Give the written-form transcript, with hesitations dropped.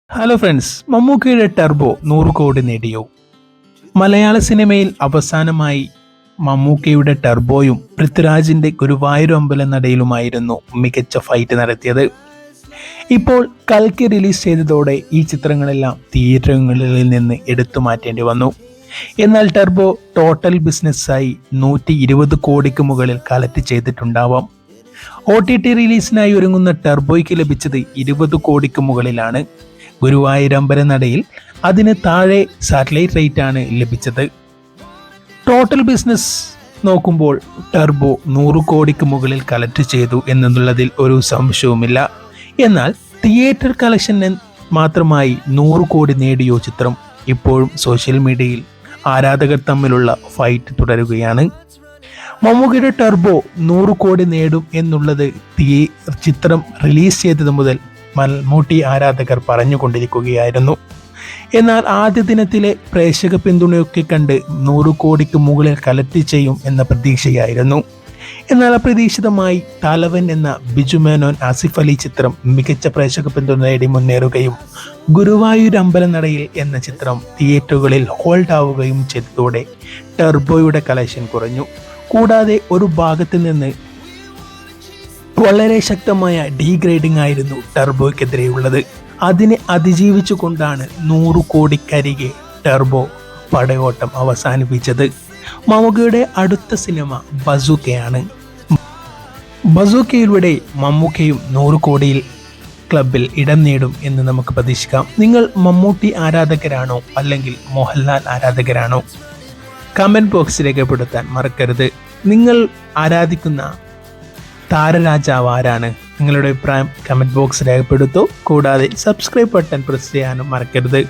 Hello friends, മമ്മൂക്കയുടെ turbo 100 കോടി നേടിയോ? മലയാള സിനിമയിൽ അവസാനമായി മമ്മൂക്കയുടെ ടർബോയും പൃഥ്വിരാജിന്റെ ഗുരുവായൂർ അമ്പലനടയിലുമായിരുന്നു മികച്ച ഫൈറ്റ് നടത്തിയത്. ഇപ്പോൾ കൽക്കി റിലീസ് ചെയ്തതോടെ ഈ ചിത്രങ്ങളെല്ലാം തിയേറ്ററുകളിൽ നിന്ന് എടുത്തു മാറ്റേണ്ടി വന്നു. എന്നാൽ ടർബോ ടോട്ടൽ ബിസിനസ്സായി 120 കോടിക്ക് മുകളിൽ കളക്ട് ചെയ്തിട്ടുണ്ടാവാം. OTT റിലീസിനായി ഒരുങ്ങുന്ന ടർബോയ്ക്ക് ലഭിച്ചത് 20 കോടിക്ക് മുകളിലാണ്. ഗുരുവായൂരമ്പല നടയിൽ അതിന് താഴെ സാറ്റലൈറ്റ് റേറ്റ് ആണ് ലഭിച്ചത്. ടോട്ടൽ ബിസിനസ് നോക്കുമ്പോൾ ടർബോ 100 കോടിക്ക് മുകളിൽ കളക്ട് ചെയ്തു എന്നുള്ളതിൽ ഒരു സംശയവുമില്ല. എന്നാൽ തിയേറ്റർ കളക്ഷൻ മാത്രമായി 100 കോടി നേടിയോ ചിത്രം? ഇപ്പോഴും സോഷ്യൽ മീഡിയയിൽ ആരാധകർ തമ്മിലുള്ള ഫൈറ്റ് തുടരുകയാണ്. മമ്മൂക്കയുടെ ടർബോ 100 കോടി നേടും എന്നുള്ളത് ചിത്രം റിലീസ് ചെയ്തത് മുതൽ മമ്മൂട്ടി ആരാധകർ പറഞ്ഞുകൊണ്ടിരിക്കുകയായിരുന്നു. എന്നാൽ ആദ്യ ദിനത്തിലെ പ്രേക്ഷക പിന്തുണയൊക്കെ കണ്ട് 100 കോടിക്ക് മുകളിൽ കളക്ട് ചെയ്യും എന്ന പ്രതീക്ഷയായിരുന്നു. എന്നാൽ അപ്രതീക്ഷിതമായി തലവൻ എന്ന ബിജു മേനോൻ ആസിഫ് അലി ചിത്രം മികച്ച പ്രേക്ഷക പിന്തുണ നേടി മുന്നേറുകയും ഗുരുവായൂർ അമ്പലനടയിൽ എന്ന ചിത്രം തിയേറ്ററുകളിൽ ഹോൾഡ് ആവുകയും ചെയ്തതോടെ ടർബോയുടെ കളക്ഷൻ കുറഞ്ഞു. കൂടാതെ ഒരു ഭാഗത്ത് നിന്ന് വളരെ ശക്തമായ ഡീഗ്രേഡിംഗ് ആയിരുന്നു ടർബോയ്ക്കെതിരെയുള്ളത്. അതിനെ അതിജീവിച്ചുകൊണ്ടാണ് 100 കോടിക്കരികെ ടർബോ പടയോട്ടം അവസാനിപ്പിച്ചത്. മമ്മൂക്കയുടെ അടുത്ത സിനിമ ബസൂക്കയാണ്. ബസൂക്കയിലൂടെ മമ്മൂക്കയും 100 കോടിയിൽ ക്ലബിൽ ഇടം നേടും എന്ന് നമുക്ക് പ്രതീക്ഷിക്കാം. നിങ്ങൾ മമ്മൂട്ടി ആരാധകരാണോ അല്ലെങ്കിൽ മോഹൻലാൽ ആരാധകരാണോ? കമൻറ്റ് ബോക്സ് രേഖപ്പെടുത്താൻ മറക്കരുത്. നിങ്ങൾ ആരാധിക്കുന്ന താരരാജാവ് ആരാണ്? നിങ്ങളുടെ അഭിപ്രായം കമൻറ്റ് ബോക്സ് രേഖപ്പെടുത്തൂ. കൂടാതെ സബ്സ്ക്രൈബ് ബട്ടൺ പ്രസ് ചെയ്യാനും മറക്കരുത്.